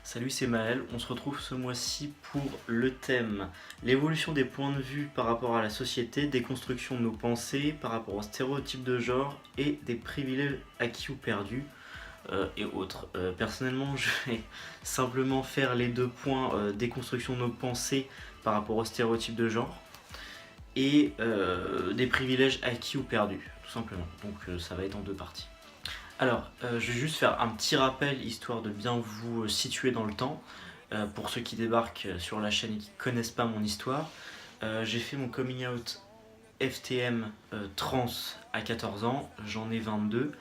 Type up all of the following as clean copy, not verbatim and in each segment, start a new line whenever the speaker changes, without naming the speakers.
Salut, c'est Maël, on se retrouve ce mois-ci pour le thème l'évolution des points de vue par rapport à la société, déconstruction de nos pensées par rapport aux stéréotypes de genre et des privilèges acquis ou perdus et autres. Personnellement, je vais simplement faire les deux points déconstruction de nos pensées par rapport aux stéréotypes de genre et des privilèges acquis ou perdus, tout simplement. Donc ça va être en deux parties. Alors, je vais juste faire un petit rappel histoire de bien vous situer dans le temps. Pour ceux qui débarquent sur la chaîne et qui ne connaissent pas mon histoire, j'ai fait mon coming out FTM trans à 14 ans, j'en ai 22.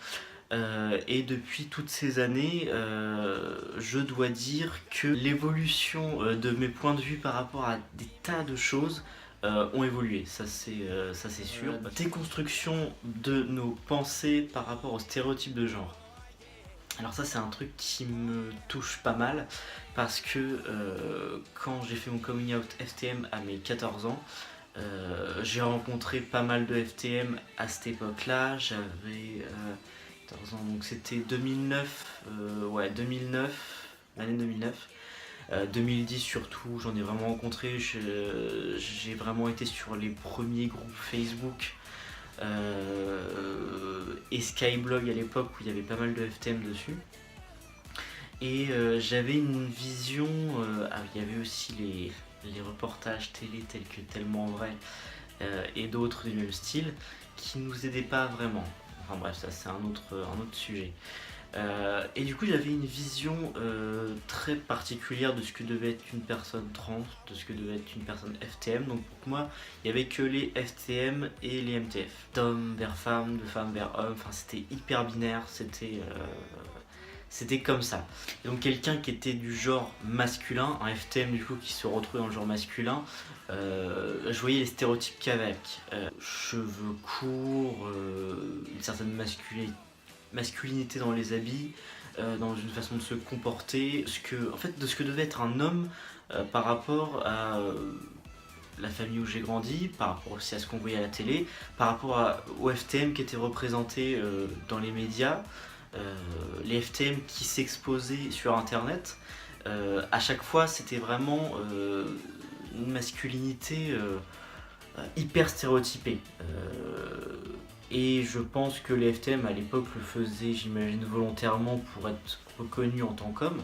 Et depuis toutes ces années, je dois dire que l'évolution de mes points de vue par rapport à des tas de choses ont évolué, ça c'est sûr. Déconstruction de nos pensées par rapport aux stéréotypes de genre. Alors ça c'est un truc qui me touche pas mal parce que quand j'ai fait mon coming out FTM à mes 14 ans, j'ai rencontré pas mal de FTM à cette époque-là, j'avais 14 ans, donc c'était 2009, ouais 2009, l'année 2009. 2010 surtout, j'en ai vraiment rencontré, j'ai vraiment été sur les premiers groupes Facebook et Skyblog à l'époque où il y avait pas mal de FTM dessus. Et j'avais une vision, il y avait aussi les reportages télé tels que Tellement Vrai et d'autres du même style qui nous aidaient pas vraiment. Enfin bref, ça c'est un autre sujet. Et du coup j'avais une vision très particulière de ce que devait être une personne trans, de ce que devait être une personne FTM. Donc pour moi il n'y avait que les FTM et les MTF, d'homme vers femme, de femme vers homme, enfin c'était hyper binaire, c'était comme ça. Et donc quelqu'un qui était du genre masculin, un FTM du coup qui se retrouvait dans le genre masculin, je voyais les stéréotypes qu'avec cheveux courts, une certaine masculinité dans les habits, dans une façon de se comporter, en fait, de ce que devait être un homme par rapport à la famille où j'ai grandi, par rapport aussi à ce qu'on voyait à la télé, par rapport au FTM qui était représenté dans les médias, les FTM qui s'exposaient sur internet. À chaque fois c'était vraiment une masculinité hyper stéréotypée. Et je pense que les FTM à l'époque le faisaient, j'imagine, volontairement pour être reconnus en tant qu'hommes,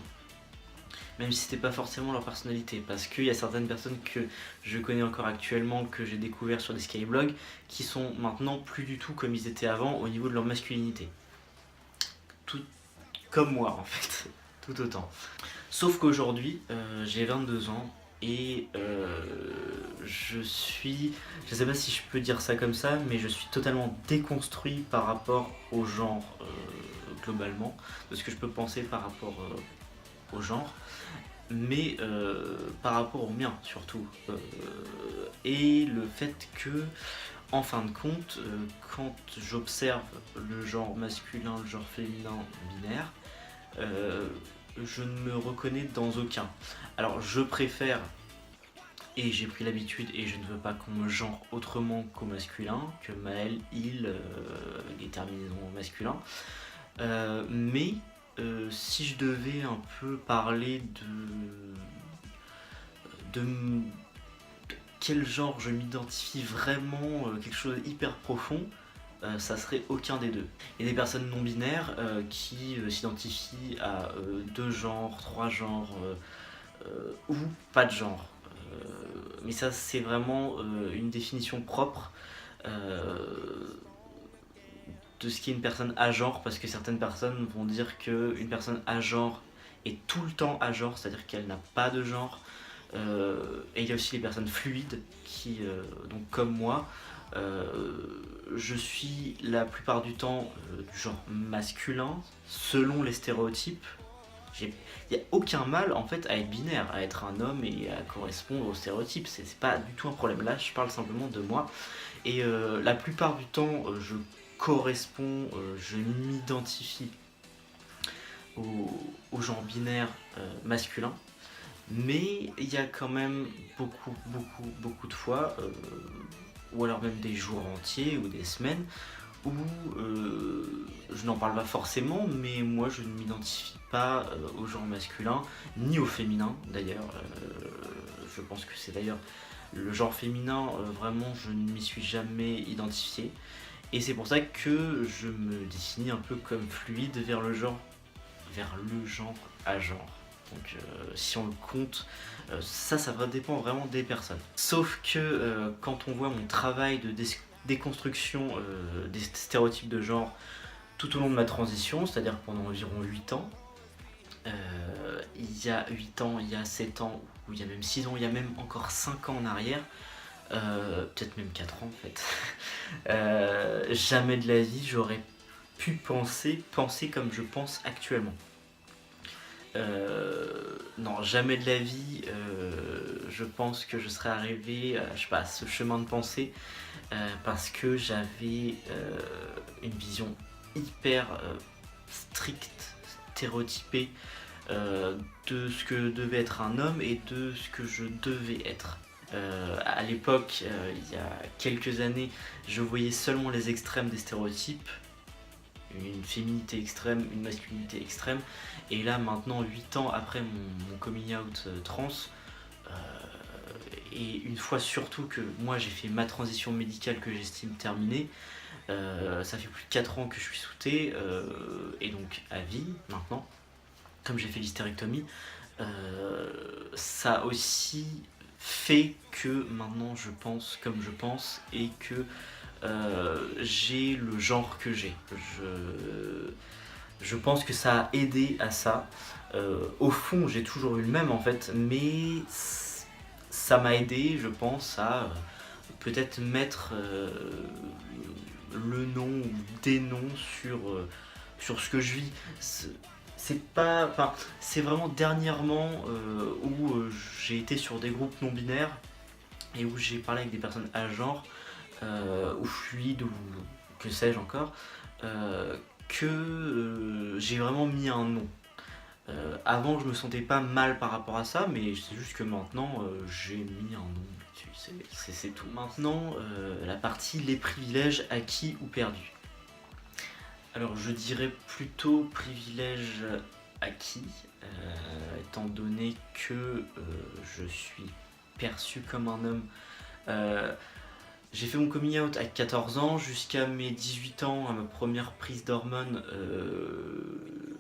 même si c'était pas forcément leur personnalité, parce qu'il y a certaines personnes que je connais encore actuellement, que j'ai découvert sur des skyblogs, qui sont maintenant plus du tout comme ils étaient avant au niveau de leur masculinité. Tout comme moi en fait, tout autant. Sauf qu'aujourd'hui, j'ai 22 ans et je sais pas si je peux dire ça comme ça, mais je suis totalement déconstruit par rapport au genre globalement, de ce que je peux penser par rapport au genre, mais par rapport au mien surtout. Et le fait que, en fin de compte, quand j'observe le genre masculin, le genre féminin binaire, je ne me reconnais dans aucun. Alors je préfère, et j'ai pris l'habitude, et je ne veux pas qu'on me genre autrement qu'au masculin, que Maël, il, avec des terminaisons masculins. Mais si je devais un peu parler de quel genre je m'identifie vraiment, quelque chose d'hyper profond, ça serait aucun des deux. Il y a des personnes non binaires qui s'identifient à deux genres, trois genres ou pas de genre. Mais ça c'est vraiment une définition propre de ce qu'est une personne agenre, parce que certaines personnes vont dire qu'une personne agenre est tout le temps agenre, c'est-à-dire qu'elle n'a pas de genre. Et il y a aussi les personnes fluides qui, donc comme moi, je suis la plupart du temps du genre masculin selon les stéréotypes. Il n'y a aucun mal en fait à être binaire, à être un homme et à correspondre aux stéréotypes, c'est pas du tout un problème. Là je parle simplement de moi et la plupart du temps je corresponds, je m'identifie au genre binaire masculin. Mais il y a quand même beaucoup de fois, ou alors même des jours entiers ou des semaines, où je n'en parle pas forcément, mais moi je ne m'identifie pas au genre masculin, ni au féminin d'ailleurs. Je pense que c'est d'ailleurs le genre féminin, vraiment je ne m'y suis jamais identifié. Et c'est pour ça que je me définis un peu comme fluide vers le genre à genre. Donc si on le compte, ça dépend vraiment des personnes. Sauf que quand on voit mon travail de déconstruction des stéréotypes de genre tout au long de ma transition, c'est-à-dire pendant environ 8 ans, il y a 8 ans, il y a 7 ans, ou il y a même 6 ans, il y a même encore 5 ans en arrière, peut-être même 4 ans en fait, jamais de la vie j'aurais pu penser comme je pense actuellement. Non, jamais de la vie, je pense que je serais arrivé je sais pas, à ce chemin de pensée parce que j'avais une vision hyper stricte, stéréotypée de ce que devait être un homme et de ce que je devais être. À l'époque, il y a quelques années, je voyais seulement les extrêmes des stéréotypes, une féminité extrême, une masculinité extrême, et là maintenant 8 ans après mon coming out trans, et une fois surtout que moi j'ai fait ma transition médicale que j'estime terminée, ça fait plus de 4 ans que je suis sous T, et donc à vie maintenant, comme j'ai fait l'hystérectomie, ça aussi fait que maintenant je pense comme je pense et que j'ai le genre que j'ai. Je pense que ça a aidé à ça. Au fond, j'ai toujours eu le même en fait, mais ça m'a aidé, je pense, à peut-être mettre le nom ou des noms sur ce que je vis. C'est pas, enfin, c'est vraiment dernièrement où j'ai été sur des groupes non binaires et où j'ai parlé avec des personnes à genre ou fluides ou que sais-je encore, que j'ai vraiment mis un nom. Avant je me sentais pas mal par rapport à ça, mais c'est juste que maintenant j'ai mis un nom dessus, c'est tout. Maintenant la partie les privilèges acquis ou perdus. Alors je dirais plutôt privilèges acquis, étant donné que je suis perçu comme un homme. J'ai fait mon coming out à 14 ans jusqu'à mes 18 ans, à ma première prise d'hormones.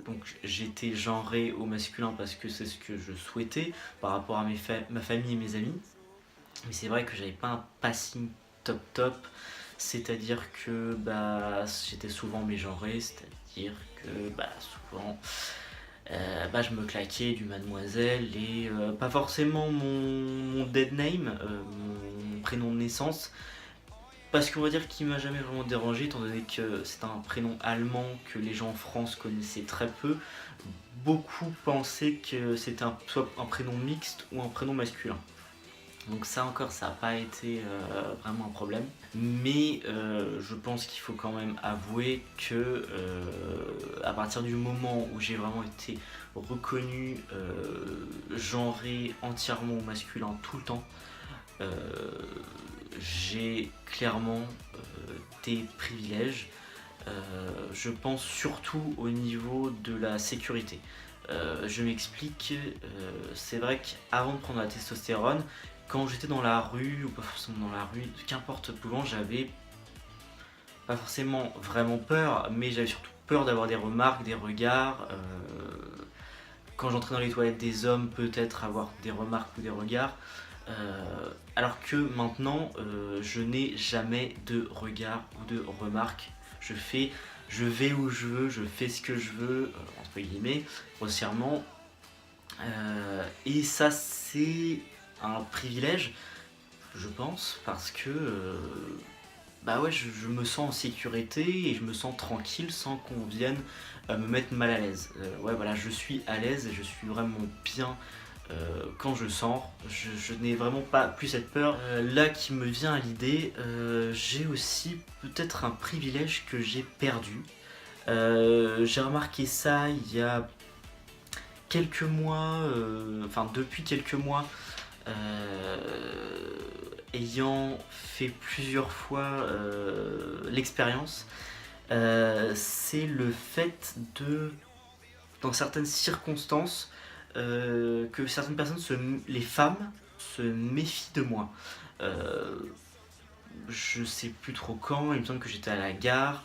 Donc j'étais genré au masculin parce que c'est ce que je souhaitais par rapport à ma famille et mes amis. Mais c'est vrai que j'avais pas un passing top, c'est-à-dire que j'étais souvent mégenré, c'est-à-dire que souvent je me claquais du mademoiselle et pas forcément mon dead name, mon prénom de naissance, parce qu'on va dire qu'il m'a jamais vraiment dérangé étant donné que c'est un prénom allemand que les gens en France connaissaient très peu. Beaucoup pensaient que c'était soit un prénom mixte ou un prénom masculin. Donc ça encore, ça n'a pas été vraiment un problème. Mais je pense qu'il faut quand même avouer que à partir du moment où j'ai vraiment été reconnu, genré entièrement au masculin tout le temps, j'ai clairement des privilèges. Je pense surtout au niveau de la sécurité. Je m'explique, c'est vrai qu'avant de prendre la testostérone, quand j'étais dans la rue, ou pas forcément dans la rue, qu'importe où, j'avais pas forcément vraiment peur, mais j'avais surtout peur d'avoir des remarques, des regards. Quand j'entrais dans les toilettes des hommes, peut-être avoir des remarques ou des regards. Alors que maintenant, je n'ai jamais de regard ou de remarques. Je vais où je veux, je fais ce que je veux, entre guillemets, grossièrement. Et ça, c'est un privilège, je pense, parce que je me sens en sécurité et je me sens tranquille sans qu'on vienne me mettre mal à l'aise. Je suis à l'aise et je suis vraiment bien quand je sors. Je n'ai vraiment pas plus cette peur. Là qui me vient à l'idée, j'ai aussi peut-être un privilège que j'ai perdu. J'ai remarqué ça il y a quelques mois, depuis quelques mois, ayant fait plusieurs fois l'expérience C'est le fait de, dans certaines circonstances, que certaines personnes, les femmes, se méfient de moi. Euh, je sais plus trop quand, il me semble que j'étais à la gare,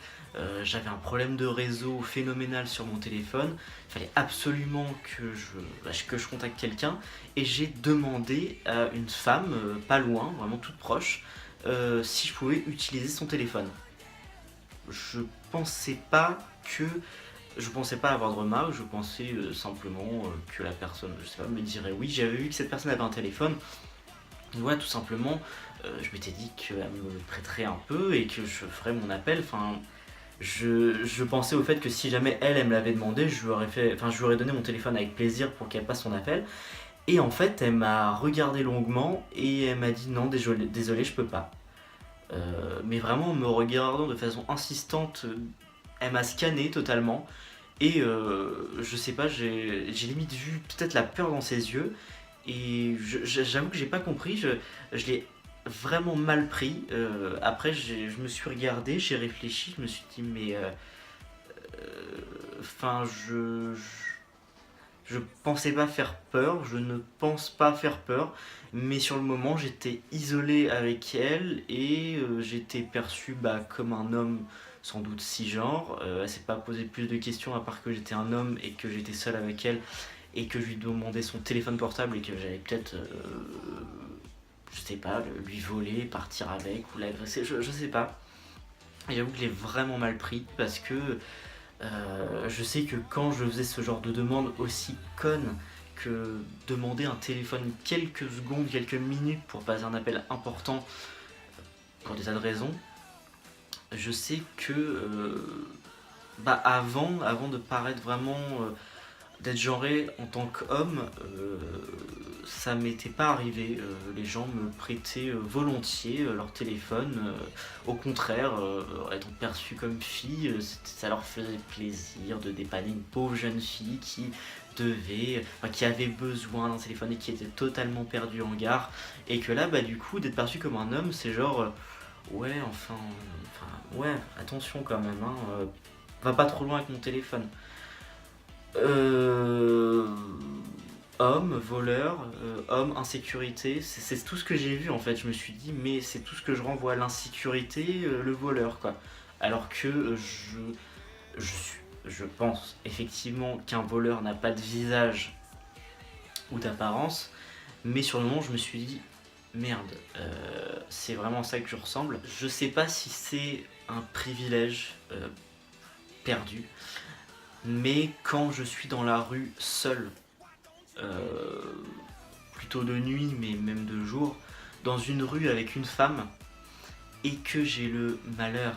j'avais un problème de réseau phénoménal sur mon téléphone, il fallait absolument que je contacte quelqu'un, et j'ai demandé à une femme, pas loin, vraiment toute proche, si je pouvais utiliser son téléphone. Je pensais pas que je pensais pas avoir de remarques, je pensais simplement que la personne, je sais pas, me dirait oui. J'avais vu que cette personne avait un téléphone. Ouais, tout simplement, je m'étais dit qu'elle me prêterait un peu et que je ferais mon appel. Enfin, je pensais au fait que si jamais elle me l'avait demandé, je lui aurais donné mon téléphone avec plaisir pour qu'elle passe son appel. Et en fait, elle m'a regardé longuement et elle m'a dit non, désolé, désolé, je peux pas. Mais vraiment, en me regardant de façon insistante, elle m'a scanné totalement. Et je sais pas, j'ai limite vu peut-être la peur dans ses yeux. Et j'avoue que j'ai pas compris, je l'ai vraiment mal pris. Après, je me suis regardé, j'ai réfléchi, je me suis dit, mais. Enfin, je pensais pas faire peur, je ne pense pas faire peur, mais sur le moment j'étais isolé avec elle et j'étais perçu comme un homme sans doute cisgenre. Elle s'est pas posé plus de questions à part que j'étais un homme et que j'étais seul avec elle et que je lui demandais son téléphone portable et que j'allais peut-être, je sais pas, lui voler, partir avec ou l'agresser, je sais pas. Et j'avoue que je l'ai vraiment mal pris parce que je sais que quand je faisais ce genre de demande aussi conne que demander un téléphone quelques secondes, quelques minutes pour passer un appel important pour des tas de raisons, je sais que avant de paraître vraiment d'être genré en tant qu'homme, ça m'était pas arrivé. Les gens me prêtaient volontiers leur téléphone. Au contraire, étant perçu comme fille, ça leur faisait plaisir de dépanner une pauvre jeune fille qui avait besoin d'un téléphone et qui était totalement perdue en gare. Et que là, du coup, d'être perçu comme un homme, c'est genre, ouais, ouais, attention quand même, hein, va pas trop loin avec mon téléphone. Euh, Homme, voleur, homme, insécurité, c'est tout ce que j'ai vu en fait. Je me suis dit, mais c'est tout ce que je renvoie à l'insécurité, le voleur quoi. Alors que je pense effectivement qu'un voleur n'a pas de visage ou d'apparence, mais sur le moment je me suis dit, merde, c'est vraiment ça que je ressemble. Je sais pas si c'est un privilège perdu, mais quand je suis dans la rue seul, euh, plutôt de nuit, mais même de jour, dans une rue avec une femme, et que j'ai le malheur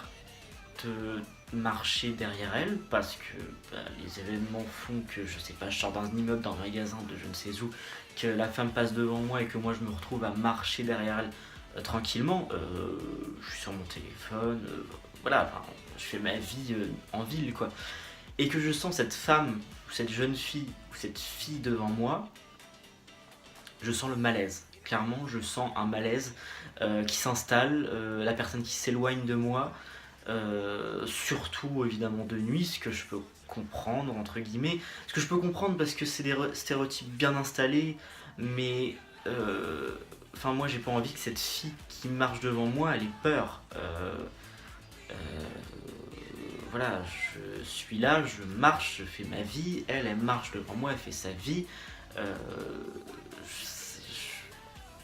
de marcher derrière elle, parce que les événements font que, je sais pas, je sors d'un immeuble, d'un magasin, de je ne sais où, que la femme passe devant moi et que moi je me retrouve à marcher derrière elle tranquillement, je suis sur mon téléphone, voilà, je fais ma vie en ville, quoi. Et que je sens cette femme, ou cette jeune fille, ou cette fille devant moi, je sens le malaise. Clairement, je sens un malaise qui s'installe, la personne qui s'éloigne de moi, surtout évidemment de nuit, ce que je peux comprendre, entre guillemets. Ce que je peux comprendre parce que c'est des stéréotypes bien installés, mais moi j'ai pas envie que cette fille qui marche devant moi, elle ait peur. Euh, voilà, je suis là, je marche, je fais ma vie, elle marche devant moi, elle fait sa vie. Euh,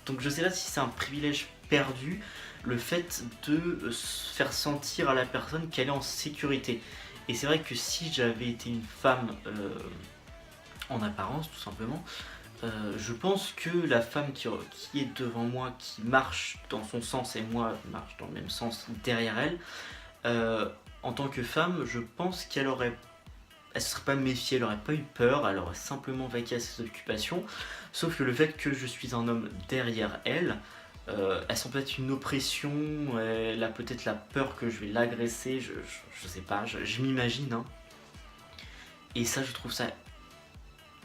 donc je sais pas si c'est un privilège perdu, le fait de se faire sentir à la personne qu'elle est en sécurité. Et c'est vrai que si j'avais été une femme en apparence, tout simplement, je pense que la femme qui est devant moi, qui marche dans son sens et moi marche dans le même sens derrière elle, en tant que femme, je pense elle se serait pas méfiée, elle aurait pas eu peur, elle aurait simplement vaqué à ses occupations. Sauf que le fait que je suis un homme derrière elle, elle sent peut-être une oppression, elle a peut-être la peur que je vais l'agresser, je sais pas, je m'imagine. Hein. Et ça, je trouve ça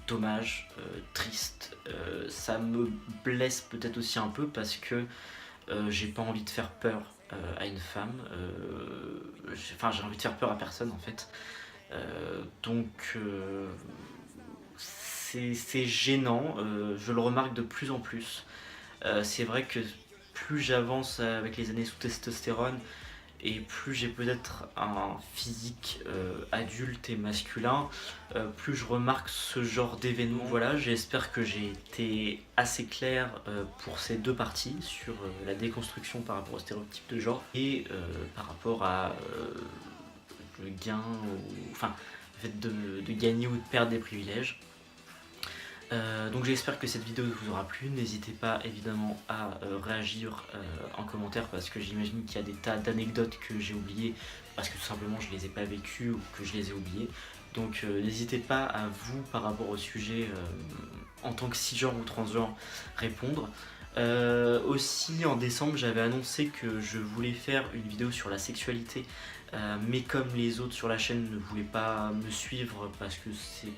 dommage, triste. Ça me blesse peut-être aussi un peu parce que j'ai pas envie de faire peur à une femme. J'ai envie de faire peur à personne en fait. Donc c'est gênant, je le remarque de plus en plus. C'est vrai que plus j'avance avec les années sous testostérone et plus j'ai peut-être un physique adulte et masculin, plus je remarque ce genre d'événements. Voilà, j'espère que j'ai été assez clair pour ces deux parties sur la déconstruction par rapport aux stéréotypes de genre et par rapport à le gain, enfin le fait de gagner ou de perdre des privilèges. Donc j'espère que cette vidéo vous aura plu, n'hésitez pas évidemment à réagir en commentaire parce que j'imagine qu'il y a des tas d'anecdotes que j'ai oubliées parce que tout simplement je les ai pas vécues ou que je les ai oubliées. Donc n'hésitez pas à vous par rapport au sujet en tant que cisgenre ou transgenre répondre. Aussi en décembre j'avais annoncé que je voulais faire une vidéo sur la sexualité mais comme les autres sur la chaîne ne voulaient pas me suivre parce que c'est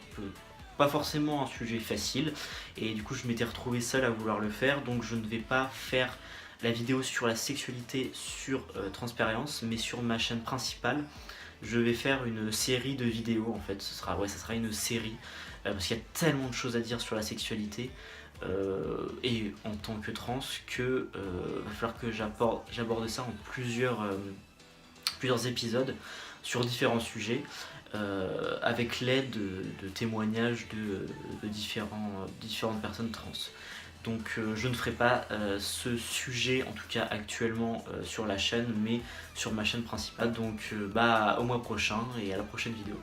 pas forcément un sujet facile et du coup je m'étais retrouvé seul à vouloir le faire, donc je ne vais pas faire la vidéo sur la sexualité sur Transpérience mais sur ma chaîne principale je vais faire une série de vidéos en fait, ça sera une série parce qu'il y a tellement de choses à dire sur la sexualité et en tant que trans que va falloir que j'aborde ça en plusieurs épisodes sur différents sujets avec l'aide de témoignages de différentes personnes trans. Donc je ne ferai pas ce sujet en tout cas actuellement sur la chaîne mais sur ma chaîne principale. Donc au mois prochain et à la prochaine vidéo.